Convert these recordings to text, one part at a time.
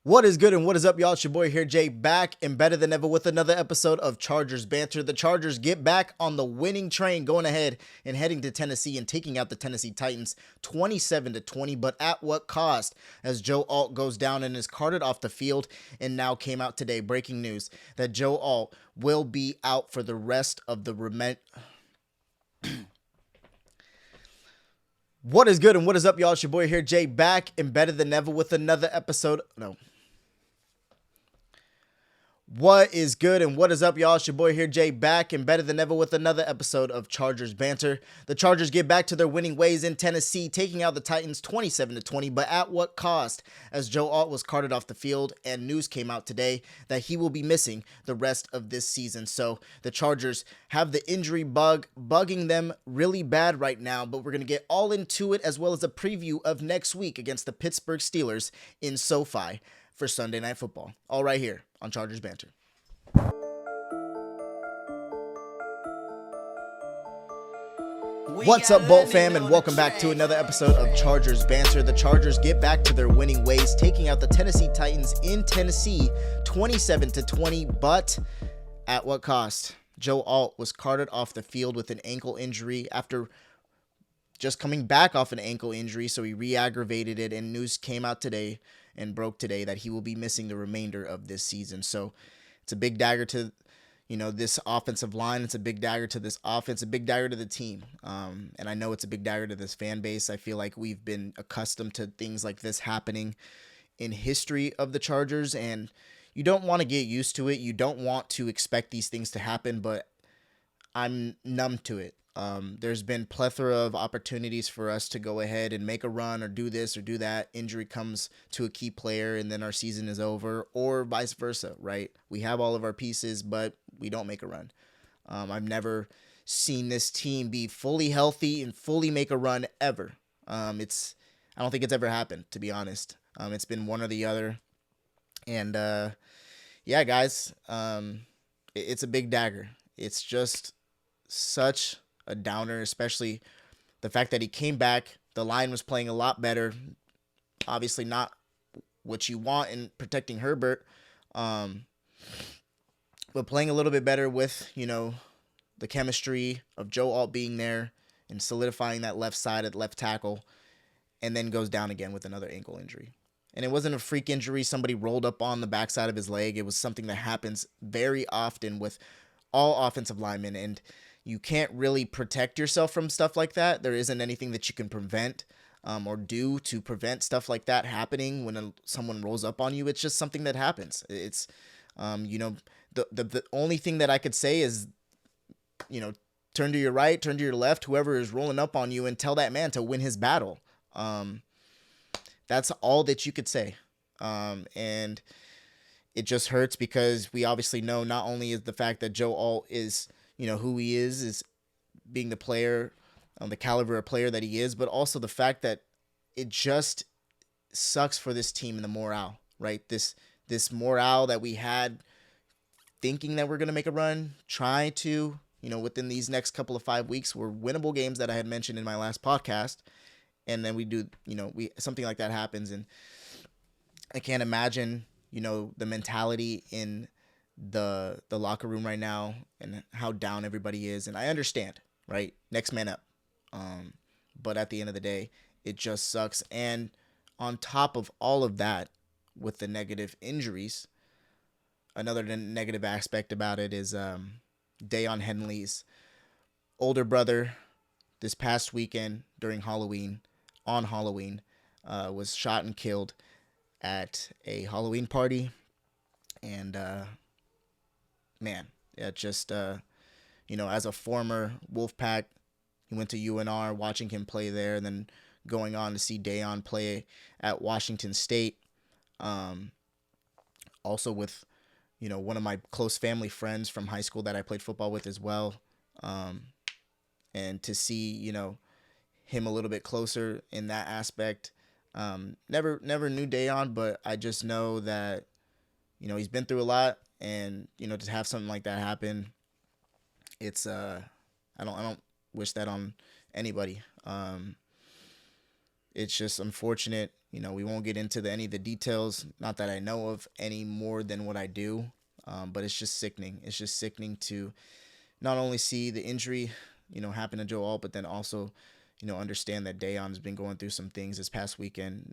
What is good and what is up, y'all? It's your boy here, Jay, back and better than ever with another episode of Chargers Banter. The Chargers get back on the winning train, going ahead and heading to Tennessee and taking out the Tennessee Titans 27-20, but at what cost? As Joe Alt goes down and is carted off the field, and now came out today, breaking news, that Joe Alt will be out for the rest of the What is good and what is up, y'all? It's your boy here, Jay, back and better than ever with another episode. What is good and what is up, y'all? It's your boy here, Jay, back and better than ever with another episode of Chargers Banter. The Chargers get back to their winning ways in Tennessee, taking out the Titans 27-20, but at what cost? As Joe Alt was carted off the field, and news came out today that he will be missing the rest of this season. So the Chargers have the injury bug bugging them really bad right now, but we're going to get all into it, as well as a preview of next week against the Pittsburgh Steelers in SoFi for Sunday Night Football. All right here on Chargers Banter. What's up, Bolt fam, and welcome back to another episode of Chargers Banter. The Chargers get back to their winning ways, taking out the Tennessee Titans in Tennessee 27-20, but at what cost? Joe Alt was carted off the field with an ankle injury after just coming back off an ankle injury, so he re-aggravated it, and news came out today and broke today that he will be missing the remainder of this season. So it's a big dagger to, this offensive line. It's a big dagger to this offense, a big dagger to the team. And I know it's a big dagger to this fan base. I feel like we've been accustomed to things like this happening in history of the Chargers, and you don't want to get used to it. You don't want to expect these things to happen, but I'm numb to it. There's been plethora of opportunities for us to go ahead and make a run or do this or do that. Injury comes to a key player and then our season is over, or vice versa, right? We have all of our pieces, but we don't make a run. I've never seen this team be fully healthy and fully make a run ever. I don't think it's ever happened, to be honest. It's been one or the other. And yeah, guys, it's a big dagger. It's just such a downer, especially the fact that he came back. The line was playing a lot better. Obviously not what you want in protecting Herbert, but playing a little bit better with, the chemistry of Joe Alt being there and solidifying that left side at left tackle, and then goes down again with another ankle injury. And it wasn't a freak injury. Somebody rolled up on the backside of his leg. It was something that happens very often with all offensive linemen, and you can't really protect yourself from stuff like that. There isn't anything that you can prevent or do to prevent stuff like that happening when someone rolls up on you. It's just something that happens. It's, the only thing that I could say is, turn to your right, turn to your left, whoever is rolling up on you, and tell that man to win his battle. That's all that you could say. And it just hurts because we obviously know not only is the fact that Joe Alt is, who he is being the player, the caliber of player that he is, but also the fact that it just sucks for this team and the morale, right? This morale that we had thinking that we're going to make a run, try to, within these next couple of 5 weeks, were winnable games that I had mentioned in my last podcast. And then we do, something like that happens. And I can't imagine, the mentality in the locker room right now and how down everybody is. And I understand, right? Next man up. But at the end of the day, it just sucks. And on top of all of that, with the negative injuries, another negative aspect about it is Dayon Henley's older brother this past weekend during Halloween, was shot and killed at a Halloween party. And man, yeah, just, as a former Wolfpack, he went to UNR, watching him play there, and then going on to see Dayon play at Washington State. Also with, one of my close family friends from high school that I played football with as well. And to see, him a little bit closer in that aspect. Never knew Dayon, but I just know that, he's been through a lot. And, to have something like that happen, it's, I don't wish that on anybody. It's just unfortunate, We won't get into any of the details, not that I know of any more than what I do, but it's just sickening. It's just sickening to not only see the injury, happen to Joe Alt, but then also, understand that Dayon has been going through some things this past weekend,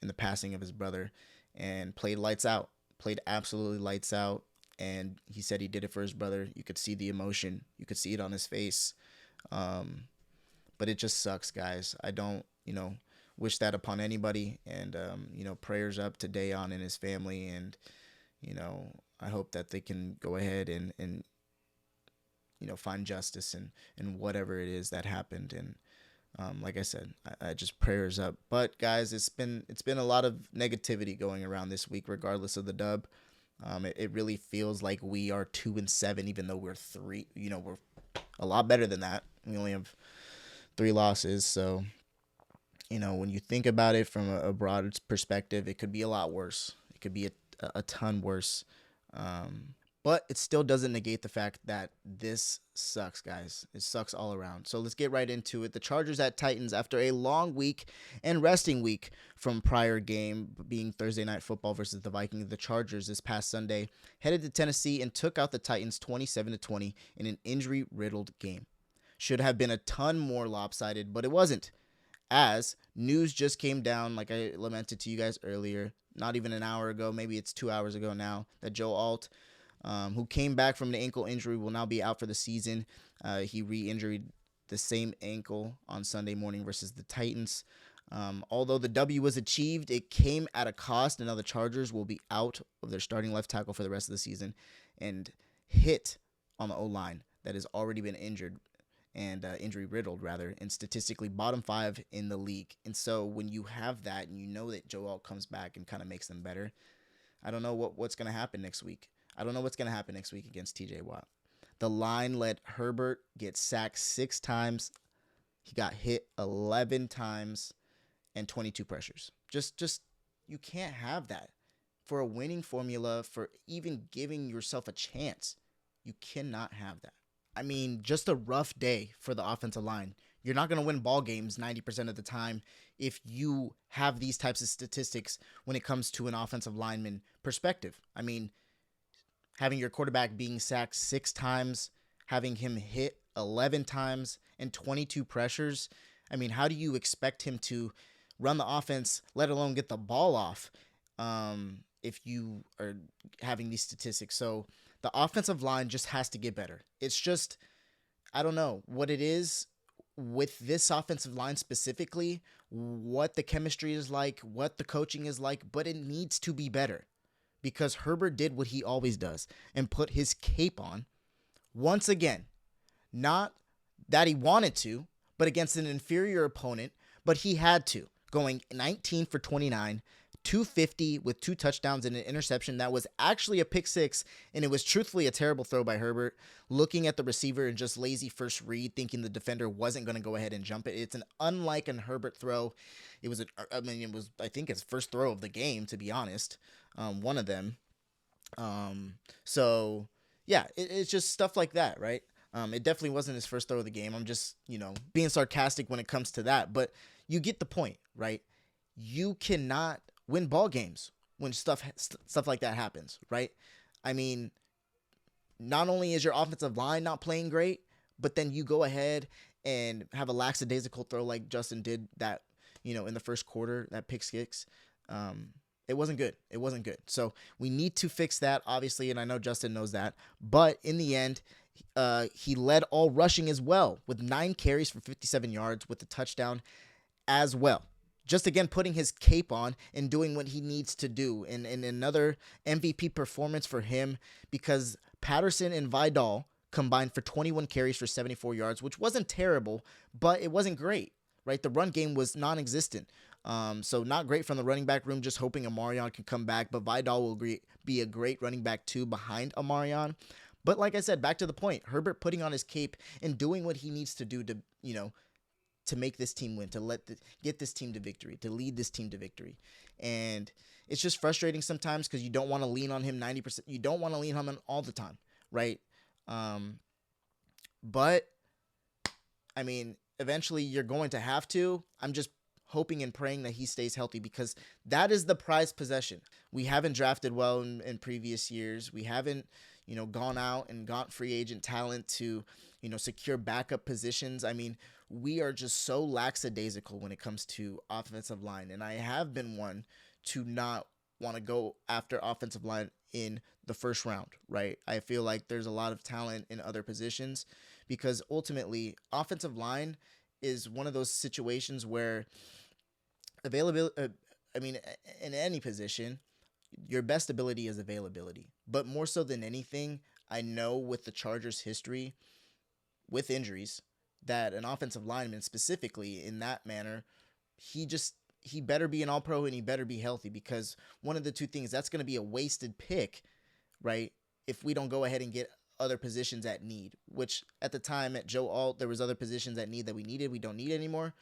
in the passing of his brother, and played lights out, played absolutely lights out. And he said he did it for his brother. You could see the emotion. You could see it on his face. But it just sucks, guys. I don't, wish that upon anybody. And, prayers up to Dayon and his family. And, I hope that they can go ahead and find justice in whatever it is that happened. And like I said, I just prayers up. But guys, it's been a lot of negativity going around this week, regardless of the dub. It really feels like we are 2-7, even though we're 3. We're a lot better than that. We only have 3 losses. So, when you think about it from a broad perspective, it could be a lot worse. It could be a ton worse. But it still doesn't negate the fact that this sucks, guys. It sucks all around. So let's get right into it. The Chargers at Titans, after a long week and resting week from prior game being Thursday Night Football versus the Vikings, the Chargers this past Sunday headed to Tennessee and took out the Titans 27-20 in an injury-riddled game. Should have been a ton more lopsided, but it wasn't, as news just came down, like I lamented to you guys earlier, not even an hour ago, maybe it's 2 hours ago now, that Joe Alt, who came back from an ankle injury, will now be out for the season. He re-injured the same ankle on Sunday morning versus the Titans. Although the W was achieved, it came at a cost, and now the Chargers will be out of their starting left tackle for the rest of the season and hit on the O-line that has already been injured and injury-riddled, rather, and statistically bottom 5 in the league. And so when you have that and you know that Joe Alt comes back and kind of makes them better, I don't know what's going to happen next week. I don't know what's going to happen next week against TJ Watt. The line let Herbert get sacked 6 times. He got hit 11 times and 22 pressures. Just you can't have that. For a winning formula, for even giving yourself a chance, you cannot have that. I mean, just a rough day for the offensive line. You're not going to win ball games 90% of the time if you have these types of statistics when it comes to an offensive lineman perspective. I mean, having your quarterback being sacked 6 times, having him hit 11 times and 22 pressures. I mean, how do you expect him to run the offense, let alone get the ball off, if you are having these statistics? So the offensive line just has to get better. It's just, I don't know what it is with this offensive line specifically, what the chemistry is like, what the coaching is like, but it needs to be better. Because Herbert did what he always does and put his cape on once again. Not that he wanted to, but against an inferior opponent, but he had to. Going 19 for 29, 250 with 2 touchdowns and an interception that was actually a pick 6, and it was truthfully a terrible throw by Herbert, looking at the receiver and just lazy first read, thinking the defender wasn't going to go ahead and jump it. It's an unlike an Herbert throw. It was I think his first throw of the game, to be honest. One of them. So yeah, it's just stuff like that, right? It definitely wasn't his first throw of the game. I'm just, being sarcastic when it comes to that, but you get the point, right? You cannot win ball games when stuff like that happens, right? I mean, not only is your offensive line not playing great, but then you go ahead and have a lackadaisical throw like Justin did that, in the first quarter, that pick 6. It wasn't good. It wasn't good. So we need to fix that, obviously, and I know Justin knows that. But in the end, he led all rushing as well with 9 carries for 57 yards with a touchdown as well. Just again, putting his cape on and doing what he needs to do. And another MVP performance for him, because Patterson and Vidal combined for 21 carries for 74 yards, which wasn't terrible, but it wasn't great, right? The run game was non-existent. So not great from the running back room, just hoping Amarion can come back. But Vidal will be a great running back too behind Amarion. But like I said, back to the point, Herbert putting on his cape and doing what he needs to do to, to make this team win, to get this team to victory, to lead this team to victory. And it's just frustrating sometimes because you don't want to lean on him 90%. You don't want to lean on him all the time, right? But, I mean, eventually you're going to have to. I'm just hoping and praying that he stays healthy, because that is the prized possession. We haven't drafted well in previous years. We haven't, gone out and got free agent talent to, secure backup positions. I mean, we are just so lackadaisical when it comes to offensive line. And I have been one to not want to go after offensive line in the first round, right? I feel like there's a lot of talent in other positions, because ultimately offensive line is one of those situations where availability, in any position, your best ability is availability. But more so than anything, I know with the Chargers' history with injuries, that an offensive lineman specifically in that manner, he better be an all-pro and he better be healthy, because one of the two things, that's going to be a wasted pick, right? If we don't go ahead and get other positions at need, which at the time at Joe Alt, there was other positions at need that we needed. We don't need anymore.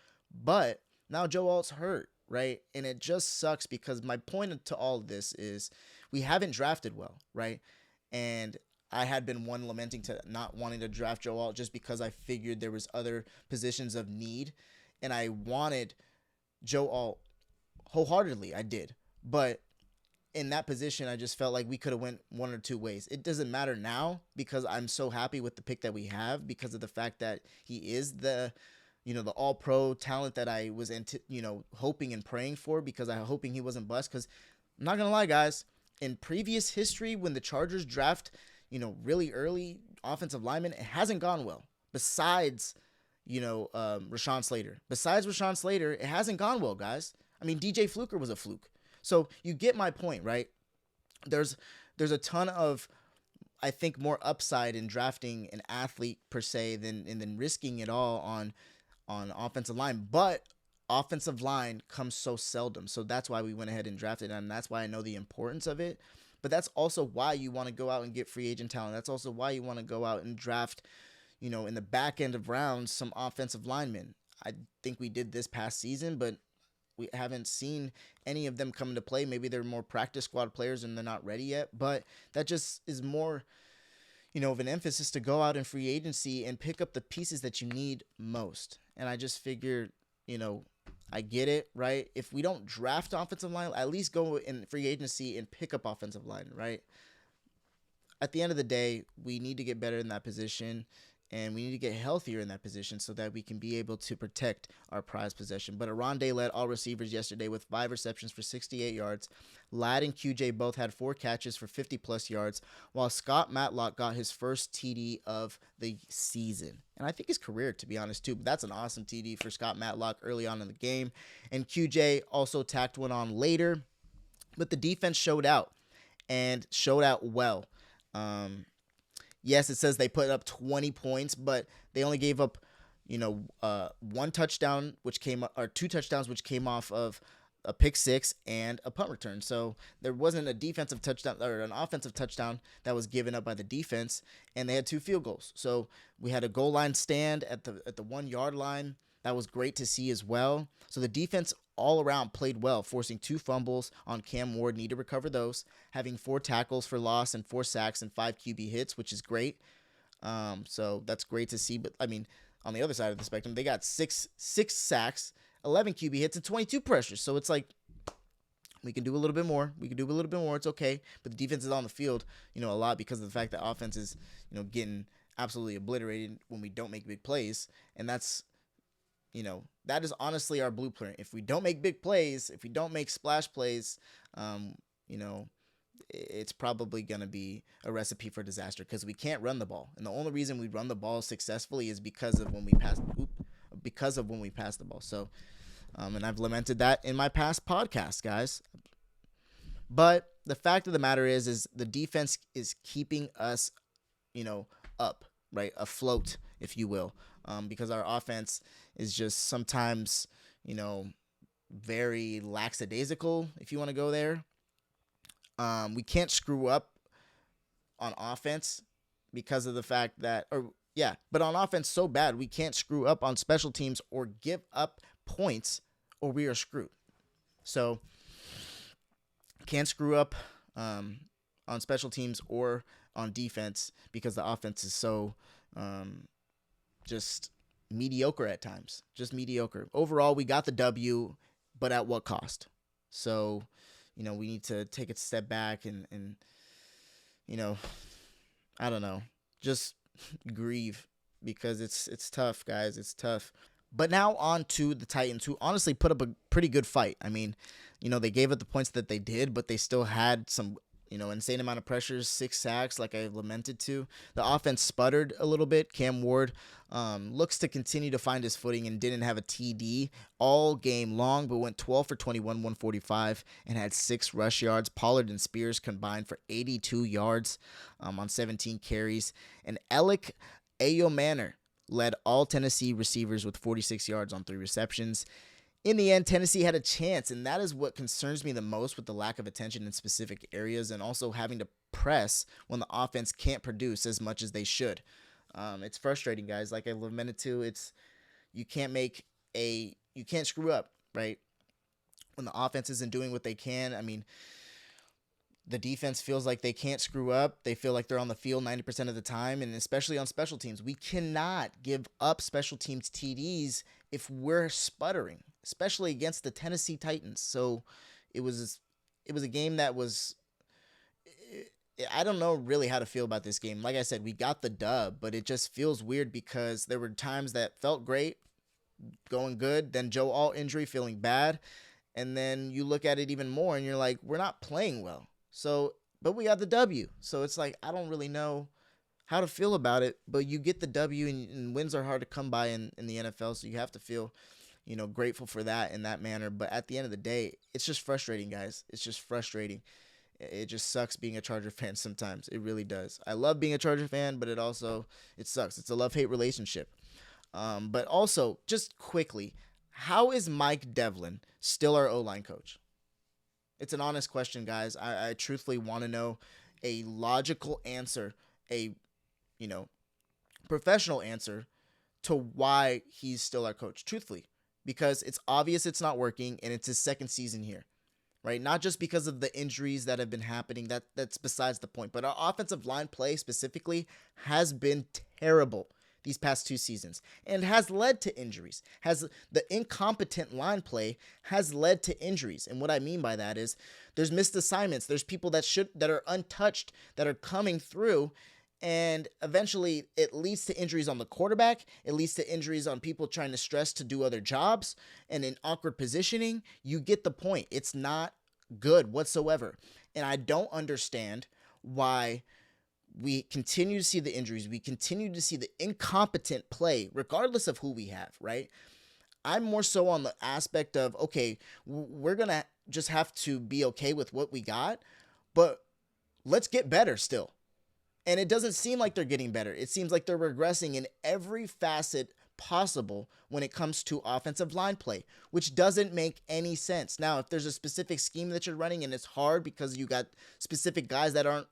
But now Joe Alt's hurt, right? And it just sucks, because my point to all of this is we haven't drafted well, right? And I had been one lamenting to not wanting to draft Joe Alt just because I figured there was other positions of need, and I wanted Joe Alt wholeheartedly. I did. But in that position, I just felt like we could have went one or two ways. It doesn't matter now, because I'm so happy with the pick that we have, because of the fact that he is the all-pro talent that I was hoping and praying for, because I'm hoping he wasn't bust. Because I'm not gonna lie, guys, in previous history, when the Chargers draft really early offensive linemen, it hasn't gone well. Besides Rashawn Slater. Besides Rashawn Slater, it hasn't gone well, guys. I mean, DJ Fluker was a fluke. So you get my point, right? There's a ton of, I think, more upside in drafting an athlete per se than risking it all on offensive line. But offensive line comes so seldom. So that's why we went ahead and drafted it, and that's why I know the importance of it. But that's also why you want to go out and get free agent talent. That's also why you want to go out and draft, in the back end of rounds, some offensive linemen. I think we did this past season, but we haven't seen any of them come into play. Maybe they're more practice squad players and they're not ready yet, but that just is more, of an emphasis to go out in free agency and pick up the pieces that you need most. And I just figured, I get it, right? If we don't draft offensive line, at least go in free agency and pick up offensive line, right? At the end of the day, we need to get better in that position, and we need to get healthier in that position so that we can be able to protect our prized possession. But Aronde led all receivers yesterday with 5 receptions for 68 yards. Ladd and QJ both had 4 catches for 50-plus yards, while Scott Matlock got his first TD of the season. And I think his career, to be honest, too. But that's an awesome TD for Scott Matlock early on in the game. And QJ also tacked one on later. But the defense showed out, and showed out well. Yes, it says they put up 20 points, but they only gave up, one touchdown, which came, or 2 touchdowns, which came off of a pick six and a punt return. So there wasn't a defensive touchdown or an offensive touchdown that was given up by the defense, and they had 2 field goals. So we had a goal line stand at the 1 yard line. That was great to see as well. So the defense all around played well, forcing 2 fumbles on Cam Ward, need to recover those, having 4 tackles for loss and 4 sacks and 5 QB hits, which is great. So that's great to see. But I mean, on the other side of the spectrum, they got six sacks, 11 QB hits, and 22 pressures. So it's like, we can do a little bit more. It's okay. But the defense is on the field, a lot, because of the fact that offense is, getting absolutely obliterated when we don't make big plays. And that's, that is honestly our blueprint. If we don't make big plays, if we don't make splash plays, it's probably going to be a recipe for disaster, because we can't run the ball. And the only reason we run the ball successfully is because of when we pass the ball. So, and I've lamented that in my past podcasts, guys. But the fact of the matter is the defense is keeping us, up, right? Afloat, if you will. Because our offense is just sometimes, very lackadaisical, if you want to go there. We can't screw up on offense because of the fact that, but on offense so bad, we can't screw up on special teams or give up points, or we are screwed. So, can't screw up on special teams or on defense, because the offense is so just mediocre at times, just mediocre. Overall, we got the W, but at what cost? So, we need to take a step back and I don't know, just grieve, because it's tough, guys. It's tough. But now on to the Titans, who honestly put up a pretty good fight. I mean, they gave up the points that they did, but they still had some, insane amount of pressures, 6 sacks, like I lamented to. The offense sputtered a little bit. Cam Ward looks to continue to find his footing and didn't have a TD all game long, but went 12 for 21, 145, and had 6 rush yards. Pollard and Spears combined for 82 yards on 17 carries. And Alec Ayomanor led all Tennessee receivers with 46 yards on 3 receptions. In the end, Tennessee had a chance, and that is what concerns me the most, with the lack of attention in specific areas and also having to press when the offense can't produce as much as they should. It's frustrating, guys. Like I lamented to, you can't screw up, right? When the offense isn't doing what they can. I mean, the defense feels like they can't screw up. They feel like they're on the field 90% of the time, and especially on special teams. We cannot give up special teams TDs if we're sputtering, especially against the Tennessee Titans. So it was a game that was, I don't know really how to feel about this game. Like I said, we got the dub, but it just feels weird because there were times that felt great, going good, then Joe Alt injury, feeling bad, and then you look at it even more and you're like, we're not playing well. So, but we got the W. So it's like, I don't really know how to feel about it, but you get the W, and wins are hard to come by in the NFL. So you have to feel, grateful for that in that manner. But at the end of the day, it's just frustrating, guys. It's just frustrating. It just sucks being a Charger fan sometimes. It really does. I love being a Charger fan, but it sucks. It's a love-hate relationship. But also, just quickly, how is Mike Devlin still our O-line coach? It's an honest question, guys. I truthfully want to know a logical answer, a professional answer to why he's still our coach, truthfully, because it's obvious it's not working, and it's his second season here, right? Not just because of the injuries that have been happening. That's besides the point. But our offensive line play specifically has been terrible these past 2 seasons, and has led to injuries. The incompetent line play has led to injuries. And what I mean by that is there's missed assignments. There's people that are untouched that are coming through, and eventually it leads to injuries on the quarterback. It leads to injuries on people trying to stress to do other jobs and in awkward positioning. You get the point. It's not good whatsoever. And I don't understand why we continue to see the injuries. We continue to see the incompetent play, regardless of who we have, right? I'm more so on the aspect of, okay, we're going to just have to be okay with what we got, but let's get better still. And it doesn't seem like they're getting better. It seems like they're regressing in every facet possible when it comes to offensive line play, which doesn't make any sense. Now, if there's a specific scheme that you're running and it's hard because you got specific guys that aren't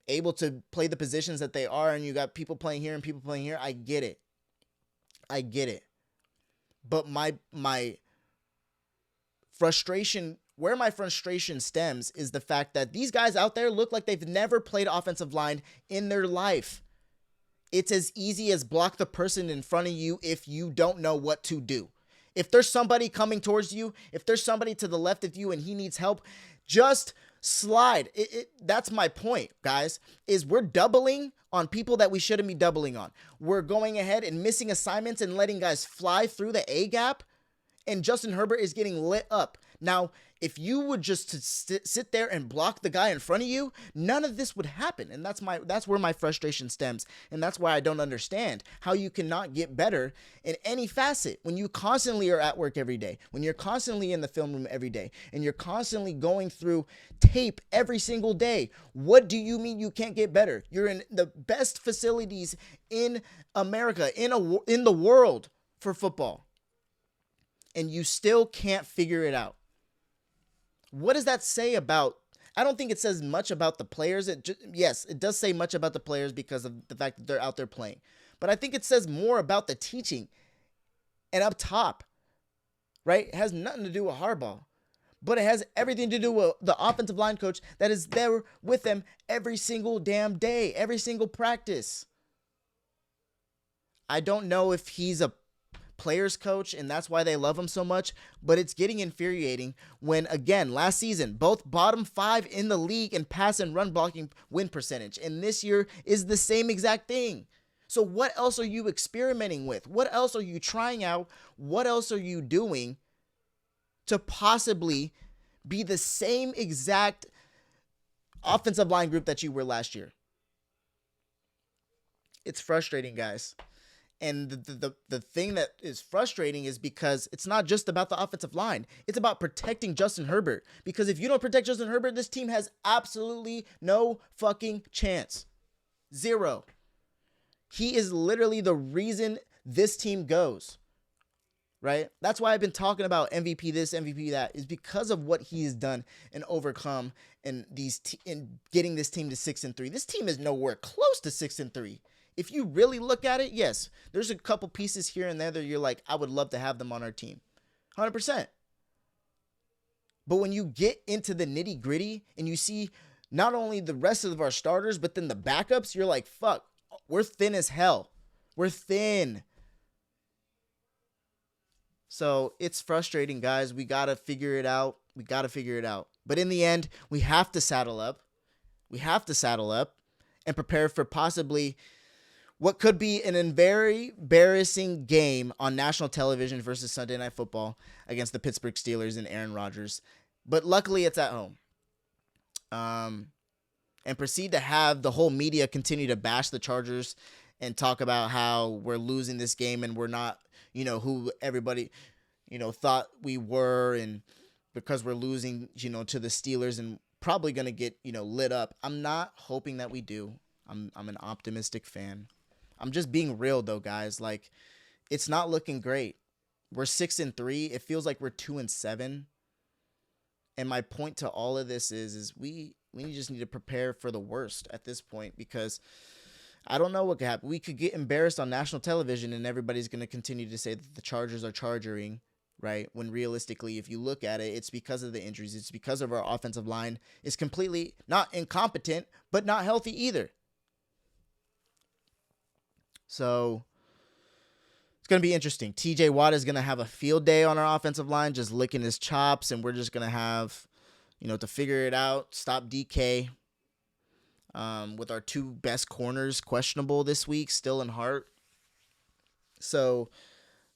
able to play the positions that they are, and you got people playing here and people playing here, I get it. But my frustration, where my frustration stems, is the fact that these guys out there look like they've never played offensive line in their life. It's as easy as block the person in front of you if you don't know what to do. If there's somebody coming towards you, if there's somebody to the left of you and he needs help, just slide. That's my point, guys, is we're doubling on people that we shouldn't be doubling on. We're going ahead and missing assignments and letting guys fly through the A gap, and Justin Herbert is getting lit up. Now, if you would just sit there and block the guy in front of you, none of this would happen. And that's where my frustration stems. And that's why I don't understand how you cannot get better in any facet when you constantly are at work every day, when you're constantly in the film room every day, and you're constantly going through tape every single day. What do you mean you can't get better? You're in the best facilities in America, in the world for football, and you still can't figure it out. What does that say about? I don't think it says much about the players. Yes, it does say much about the players because of the fact that they're out there playing. But I think it says more about the teaching and up top, right? It has nothing to do with Harbaugh, but it has everything to do with the offensive line coach that is there with them every single damn day, every single practice. I don't know if he's a players coach and that's why they love him so much, but it's getting infuriating when, again, last season, both bottom 5 in the league in pass and run blocking win percentage, and this year is the same exact thing. So what else are you experimenting with? What else are you trying out? What else are you doing to possibly be the same exact offensive line group that you were last year? It's frustrating, guys. And the thing that is frustrating is because it's not just about the offensive line. It's about protecting Justin Herbert. Because if you don't protect Justin Herbert, this team has absolutely no fucking chance. Zero. He is literally the reason this team goes. Right? That's why I've been talking about MVP this, MVP that, is because of what he has done and overcome in getting this team to 6-3. This team is nowhere close to 6-3. If you really look at it, yes, there's a couple pieces here and there that you're like, I would love to have them on our team. 100%. But when you get into the nitty gritty and you see not only the rest of our starters, but then the backups, you're like, fuck, we're thin as hell. We're thin. So it's frustrating, guys. We got to figure it out. But in the end, we have to saddle up. And prepare for possibly what could be a very embarrassing game on national television versus Sunday Night Football against the Pittsburgh Steelers and Aaron Rodgers. But luckily, it's at home. And proceed to have the whole media continue to bash the Chargers and talk about how we're losing this game and we're not, who everybody, thought we were, and because we're losing, to the Steelers and probably going to get, lit up. I'm not hoping that we do. I'm an optimistic fan. I'm just being real though, guys. Like, it's not looking great. We're 6-3. It feels like we're 2-7. And my point to all of this is we just need to prepare for the worst at this point, because I don't know what could happen. We could get embarrassed on national television and everybody's going to continue to say that the Chargers are chargering, right? When realistically, if you look at it, it's because of the injuries. It's because of our offensive line is completely not incompetent, but not healthy either. So it's going to be interesting. TJ Watt is going to have a field day on our offensive line, just licking his chops, and we're just going to have, to figure it out, stop DK. With our two best corners questionable this week, Still and Hart. So,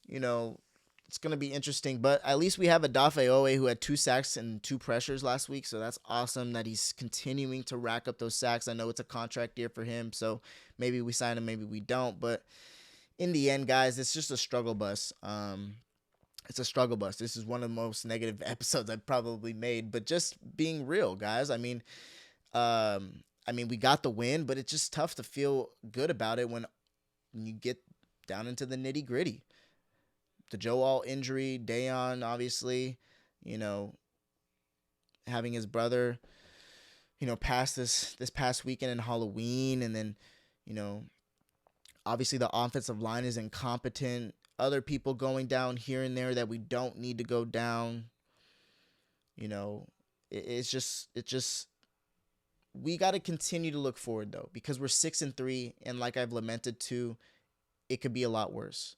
it's going to be interesting. But at least we have Odafe Owe, who had 2 sacks and 2 pressures last week. So that's awesome that he's continuing to rack up those sacks. I know it's a contract year for him, so maybe we sign him, maybe we don't. But in the end, guys, it's just a struggle bus. It's a struggle bus. This is one of the most negative episodes I've probably made. But just being real, guys. I mean, we got the win, but it's just tough to feel good about it when you get down into the nitty gritty. The Joe All injury, Dayon, obviously, having his brother, pass this past weekend in Halloween. And then, obviously the offensive line is incompetent. Other people going down here and there that we don't need to go down. It's just, we got to continue to look forward, though, because we're 6-3, and like I've lamented too, it could be a lot worse.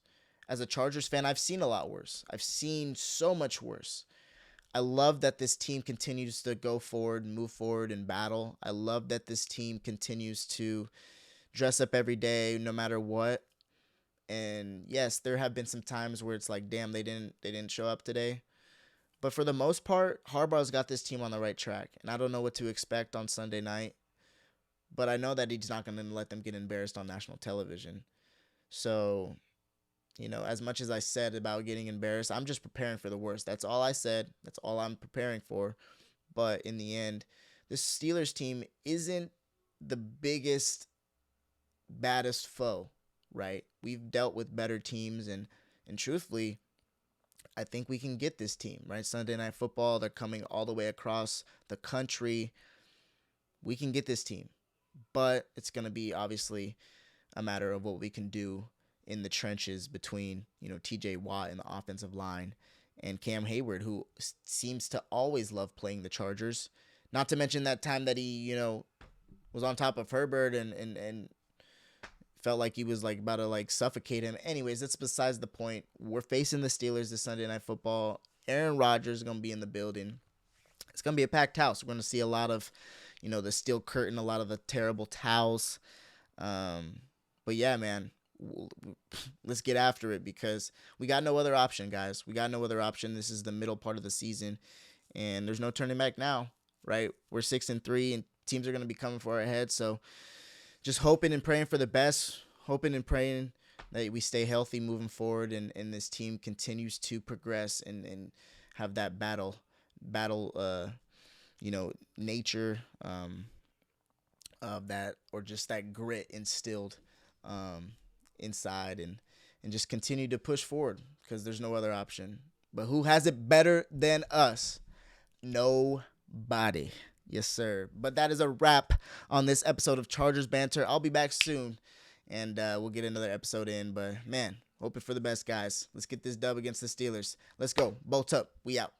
As a Chargers fan, I've seen a lot worse. I've seen so much worse. I love that this team continues to go forward and move forward and battle. I love that this team continues to dress up every day, no matter what. And yes, there have been some times where it's like, damn, they didn't show up today. But for the most part, Harbaugh's got this team on the right track. And I don't know what to expect on Sunday night. But I know that he's not going to let them get embarrassed on national television. So, as much as I said about getting embarrassed, I'm just preparing for the worst. That's all I said. That's all I'm preparing for. But in the end, this Steelers team isn't the biggest, baddest foe, right? We've dealt with better teams, and truthfully, I think we can get this team, right? Sunday Night Football, they're coming all the way across the country. We can get this team, but it's going to be obviously a matter of what we can do in the trenches between, TJ Watt and the offensive line and Cam Hayward, who seems to always love playing the Chargers. Not to mention that time that he, was on top of Herbert and Felt like he was like about to like suffocate him. Anyways, that's besides the point. We're facing the Steelers this Sunday Night Football. Aaron Rodgers is going to be in the building. It's going to be a packed house. We're going to see a lot of, the steel curtain, a lot of the terrible towels. But yeah, man, let's get after it because we got no other option, guys. We got no other option. This is the middle part of the season, and there's no turning back now, right? We're 6-3, and teams are going to be coming for our heads. So just hoping and praying for the best, hoping and praying that we stay healthy moving forward, and this team continues to progress and have that battle, nature of that, or just that grit instilled inside, and just continue to push forward because there's no other option. But who has it better than us? Nobody. Yes, sir. But that is a wrap on this episode of Chargers Banter. I'll be back soon, and we'll get another episode in. But, man, hoping for the best, guys. Let's get this dub against the Steelers. Let's go. Bolt up. We out.